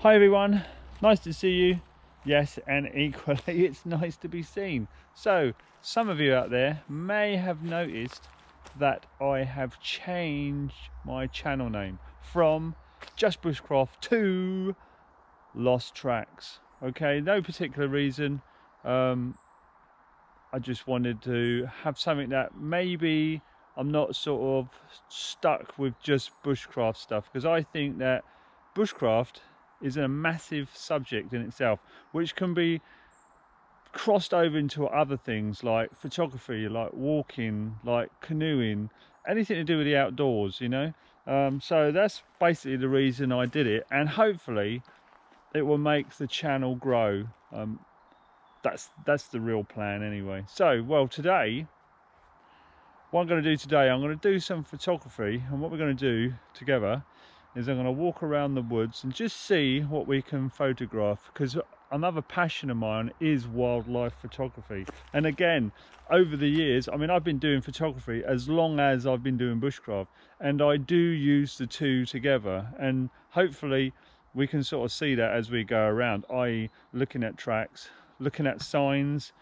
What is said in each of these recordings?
Hi everyone, nice to see you. Yes, and equally it's nice to be seen. So some of you out there may have noticed that I have changed my channel name from Just Bushcraft to Lost Tracks. Okay, no particular reason. I just wanted to have something that maybe I'm not sort of stuck with just bushcraft stuff, because I think that bushcraft is a massive subject in itself, which can be crossed over into other things like photography, like walking, like canoeing, anything to do with the outdoors, you know. So that's basically the reason I did it, and hopefully it will make the channel grow. That's the real plan anyway. So, well, today, what I'm going to do today, I'm going to do some photography, and what we're going to do together is I'm going to walk around the woods and just see what we can photograph, because another passion of mine is wildlife photography. And again, over the years, I mean, I've been doing photography as long as I've been doing bushcraft, and I do use the two together, and hopefully we can sort of see that as we go around, i.e. looking at tracks, looking at signs,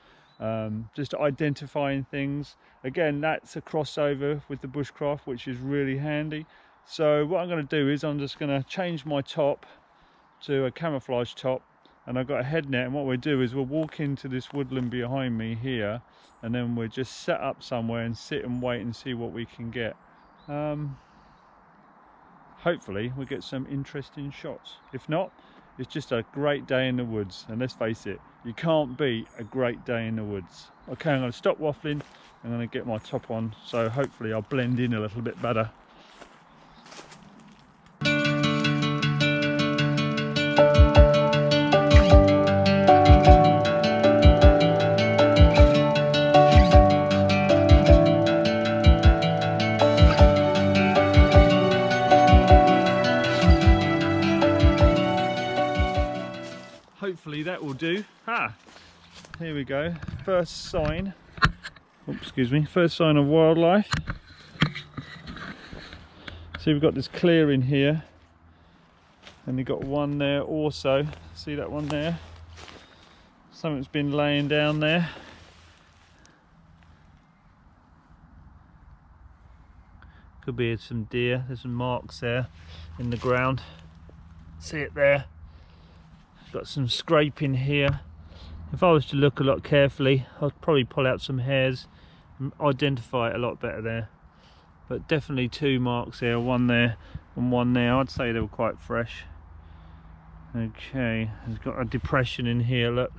just identifying things. Again, that's a crossover with the bushcraft, which is really handy. So what I'm going to do is I'm just going to change my top to a camouflage top, and I've got a head net, and what we'll do is we'll walk into this woodland behind me here, and then we'll just set up somewhere and sit and wait and see what we can get. Hopefully we'll get some interesting shots. If not, it's just a great day in the woods, and let's face it, you can't beat a great day in the woods. Okay, I'm going to stop waffling. I'm going to get my top on, so hopefully I'll blend in a little bit better. Hopefully that will do. Here we go. First sign. Oops, excuse me. First sign of wildlife. See, we've got this clearing here, and you've got one there also. See that one there? Something's been laying down there. Could be some deer. There's some marks there in the ground. See it there? Got some scraping here. If I was to look a lot carefully, I'd probably pull out some hairs and identify it a lot better there. But definitely two marks there, one there and one there. I'd say they were quite fresh. Okay, it's got a depression in here, look.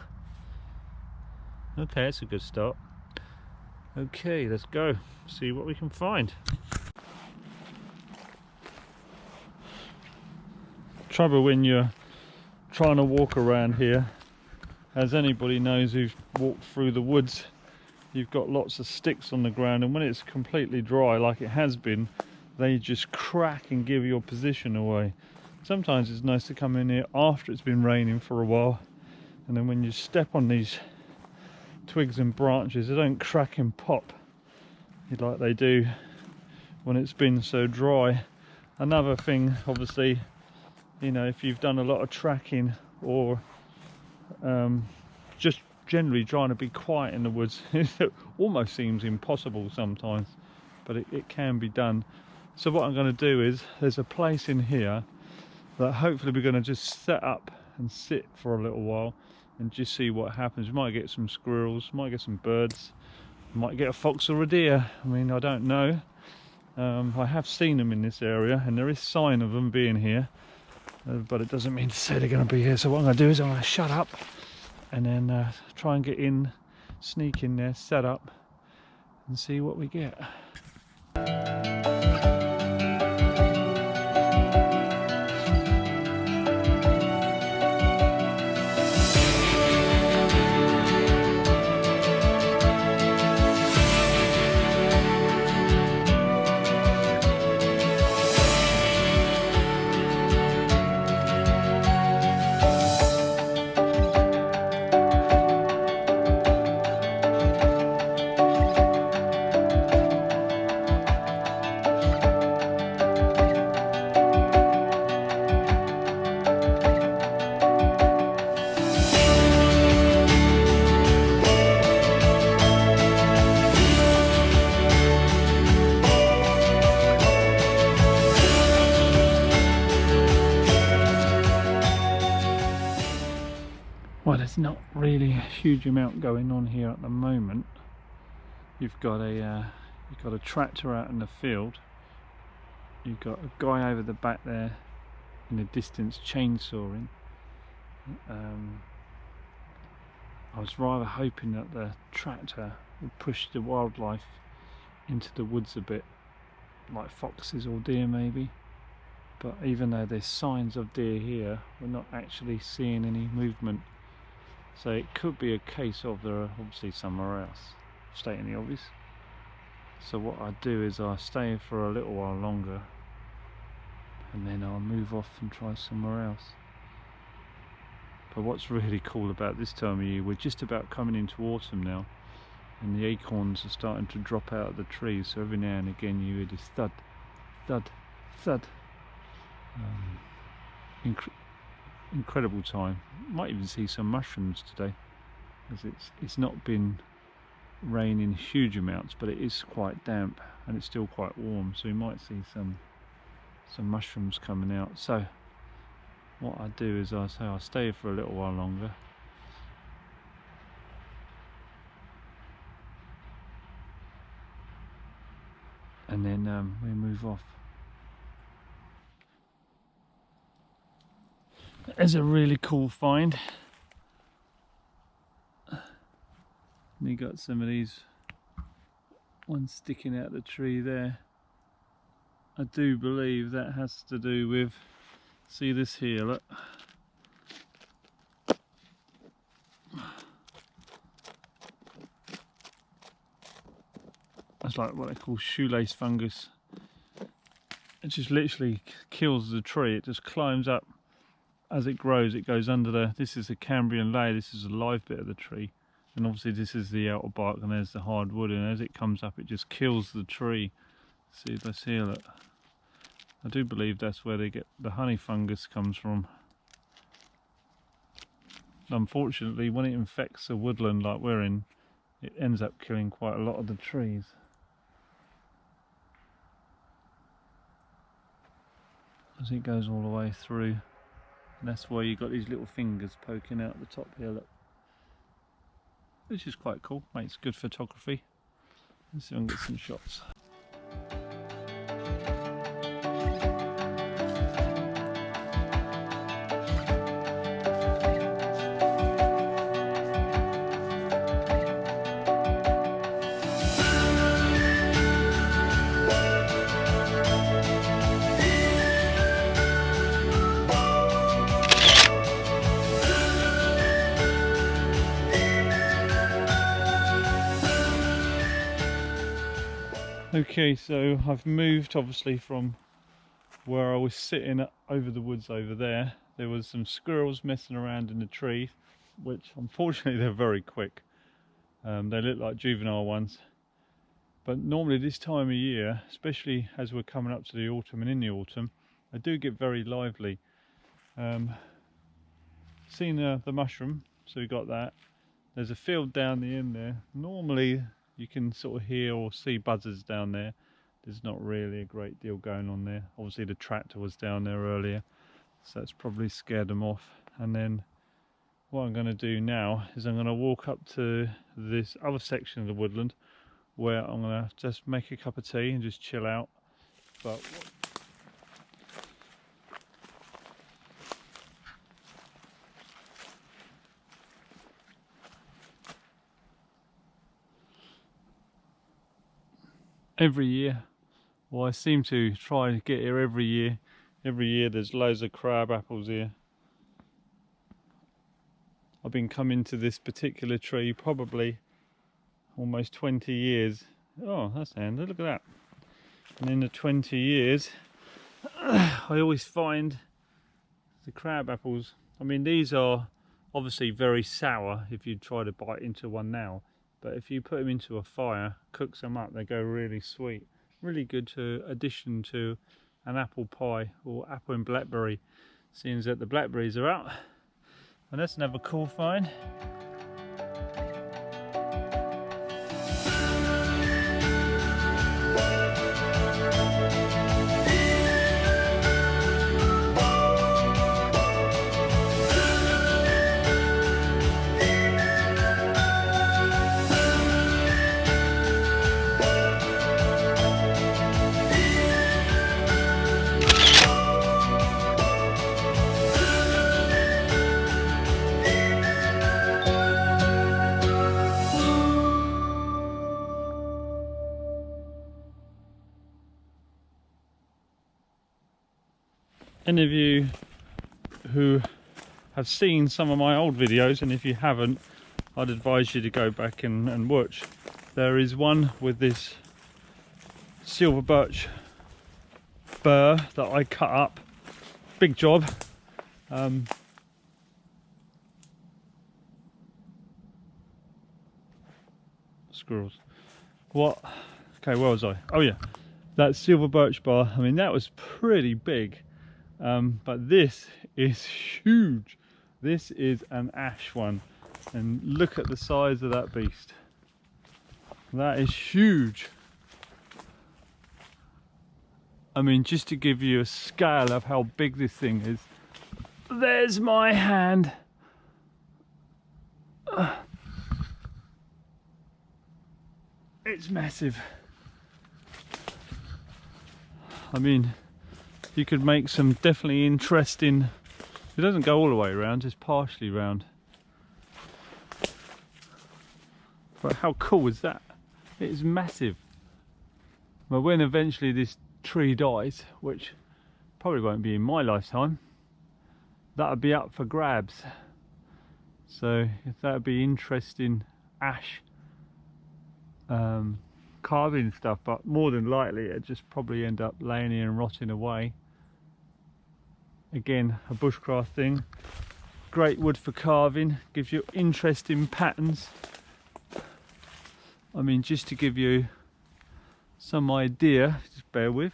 Okay, that's a good start. Okay, let's go, see what we can find. Trouble when you're trying to walk around here, as anybody knows who's walked through the woods, you've got lots of sticks on the ground, and when it's completely dry like it has been, they just crack and give your position away. Sometimes it's nice to come in here after it's been raining for a while, and then when you step on these twigs and branches, they don't crack and pop like they do when it's been so dry. Another thing, obviously, you know, if you've done a lot of tracking or just generally trying to be quiet in the woods, it almost seems impossible sometimes, but it can be done. So what I'm going to do is, there's a place in here that hopefully we're going to just set up and sit for a little while and just see what happens. We might get some squirrels, might get some birds, might get a fox or a deer. I mean, I don't know. I have seen them in this area, and there is sign of them being here. But it doesn't mean to say they're going to be here. So what I'm going to do is I'm going to shut up and then try and get in, sneak in there, set up and see what we get. Well, there's not really a huge amount going on here at the moment. You've got a tractor out in the field. You've got a guy over the back there in the distance chainsawing. I was rather hoping that the tractor would push the wildlife into the woods a bit, like foxes or deer maybe. But even though there's signs of deer here, we're not actually seeing any movement. So it could be a case of they're obviously somewhere else, stating the obvious. So what I do is I stay for a little while longer and then I'll move off and try somewhere else. But what's really cool about this time of year, we're just about coming into autumn now, and the acorns are starting to drop out of the trees, so every now and again you hear this thud, thud, thud. Incredible time. Might even see some mushrooms today, because it's not been raining huge amounts, but it is quite damp and it's still quite warm, so you might see some mushrooms coming out. So what I do is I'll stay for a little while longer, and then we move off. There's a really cool find. And you got some of these ones sticking out the tree there. I do believe that has to do with, see this here, look. That's like what they call shoelace fungus. It just literally kills the tree. It just climbs up. As it grows, it goes under the, this is the Cambrian layer, this is a live bit of the tree. And obviously this is the outer bark, and there's the hard wood, and as it comes up it just kills the tree. See, let's see, look. I do believe that's where they get the honey fungus comes from. Unfortunately, when it infects a woodland like we're in, it ends up killing quite a lot of the trees. As it goes all the way through. And that's why you've got these little fingers poking out the top here, look. Which is quite cool, makes good photography. Let's see if I can get some shots. Okay, so I've moved obviously from where I was sitting over the woods over there. There was some squirrels messing around in the tree, which unfortunately they're very quick. They look like juvenile ones. But normally this time of year, especially as we're coming up to the autumn and in the autumn, they do get very lively. Seen the mushroom, so we got that. There's a field down the end there. Normally you can sort of hear or see buzzers down there. There's not really a great deal going on there. Obviously the tractor was down there earlier, so that's probably scared them off. And then what I'm going to do now is I'm going to walk up to this other section of the woodland where I'm going to just make a cup of tea and just chill out. But every year, well, I seem to try to get here every year. Every year there's loads of crab apples here. I've been coming to this particular tree probably almost 20 years. Oh, that's handy, look at that. And in the 20 years, I always find the crab apples. I mean, these are obviously very sour if you try to bite into one now. But if you put them into a fire, cooks them up, they go really sweet. Really good addition to an apple pie or apple and blackberry, seeing as that the blackberries are out. And that's another cool find. any of you who have seen some of my old videos, and if you haven't, I'd advise you to go back and watch. There is one with this silver birch burr that I cut up. Big job. Squirrels. What? Okay, where was I? Oh yeah, that silver birch bar. I mean, that was pretty big. But this is huge. This is an ash one, and look at the size of that beast. That is huge. I mean, just to give you a scale of how big this thing is, there's my hand. It's massive. I mean, you could make some definitely interesting. It doesn't go all the way around, just partially round. But how cool is that? It is massive. But when eventually this tree dies, which probably won't be in my lifetime, that'll be up for grabs. So if that'd be interesting ash carving stuff, but more than likely it'd just probably end up laying here and rotting away. Again, a bushcraft thing. Great wood for carving, gives you interesting patterns. I mean, just to give you some idea, just bear with.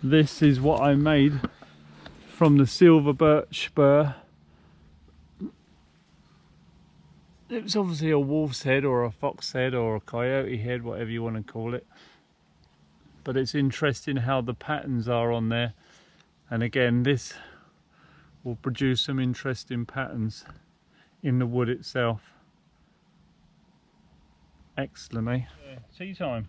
This is what I made from the silver birch burr. It was obviously a wolf's head or a fox head or a coyote head, whatever you want to call it. But it's interesting how the patterns are on there. And again, this will produce some interesting patterns in the wood itself. Excellent, eh? Yeah, tea time.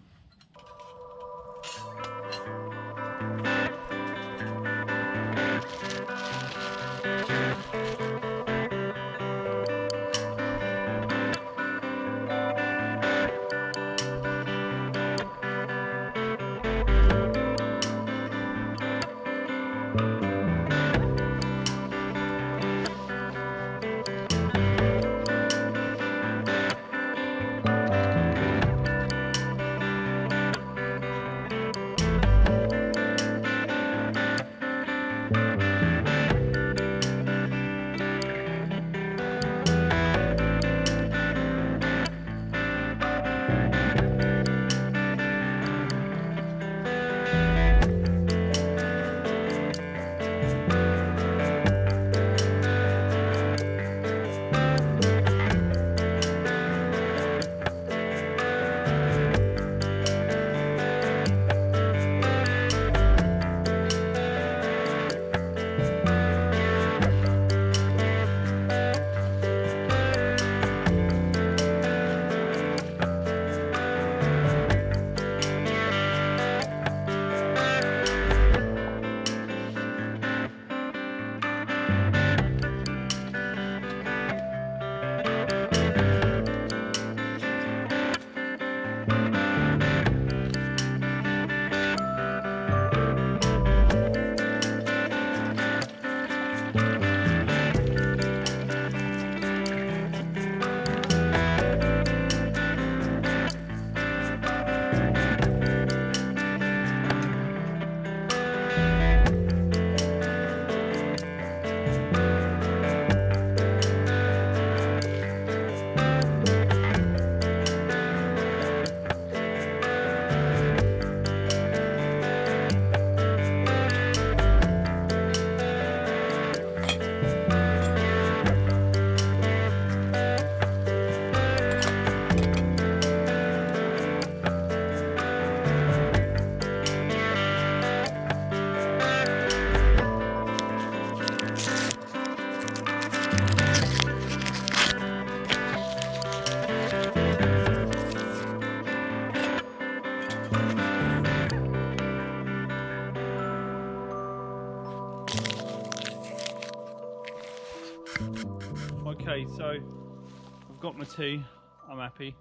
Okay, so I've got my tea, I'm happy.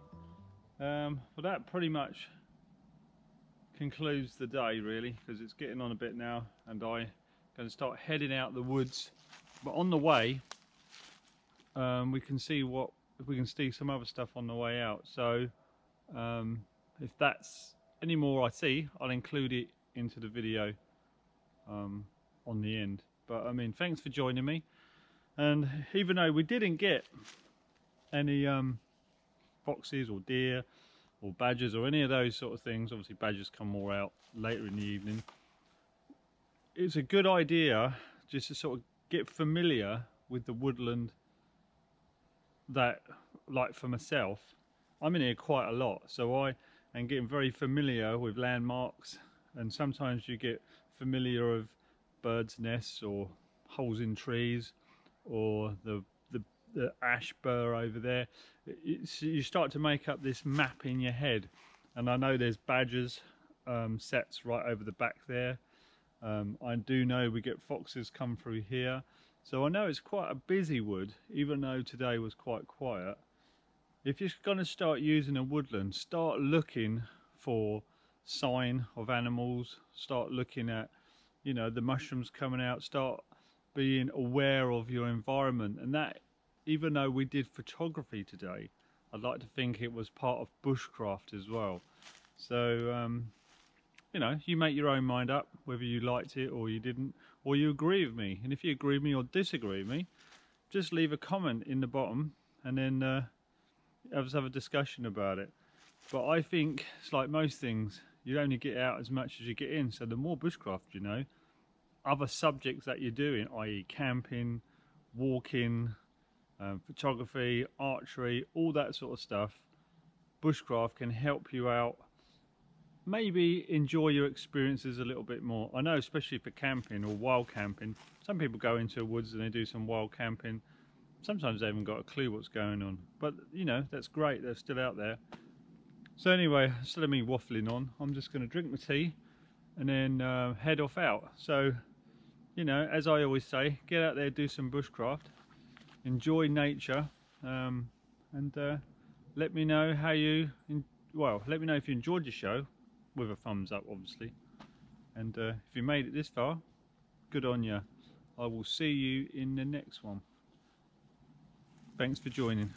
Well, that pretty much concludes the day really, because it's getting on a bit now and I'm going to start heading out the woods. But on the way, we can see some other stuff on the way out. So if that's any more I see, I'll include it into the video on the end. But I mean, thanks for joining me. And even though we didn't get any foxes or deer or badgers or any of those sort of things, obviously badgers come more out later in the evening, it's a good idea just to sort of get familiar with the woodland. That, like for myself, I'm in here quite a lot, so I am getting very familiar with landmarks, and sometimes you get familiar of birds' nests or holes in trees or the ash burr over there. You start to make up this map in your head, and I know there's badgers sets right over the back there. I do know we get foxes come through here, so I know it's quite a busy wood, even though today was quite quiet. If you're going to start using a woodland, start looking for sign of animals, start looking at, you know, the mushrooms coming out, start being aware of your environment. And that, even though we did photography today, I'd like to think it was part of bushcraft as well. So you know, you make your own mind up whether you liked it or you didn't, or you agree with me. And if you agree with me or disagree with me, just leave a comment in the bottom and then let's have a discussion about it. But I think it's like most things, you only get out as much as you get in. So the more bushcraft you know, other subjects that you're doing, i.e. camping, walking, photography, archery, all that sort of stuff, bushcraft can help you out. Maybe enjoy your experiences a little bit more. I know, especially for camping or wild camping, some people go into the woods and they do some wild camping. Sometimes they haven't got a clue what's going on, but you know, that's great, they're still out there. So anyway, instead of me waffling on, I'm just going to drink my tea and then head off out. So, you know, as I always say, get out there, do some bushcraft, enjoy nature, and let me know how you let me know if you enjoyed the show, with a thumbs up obviously, and if you made it this far, good on you. I will see you in the next one. Thanks for joining.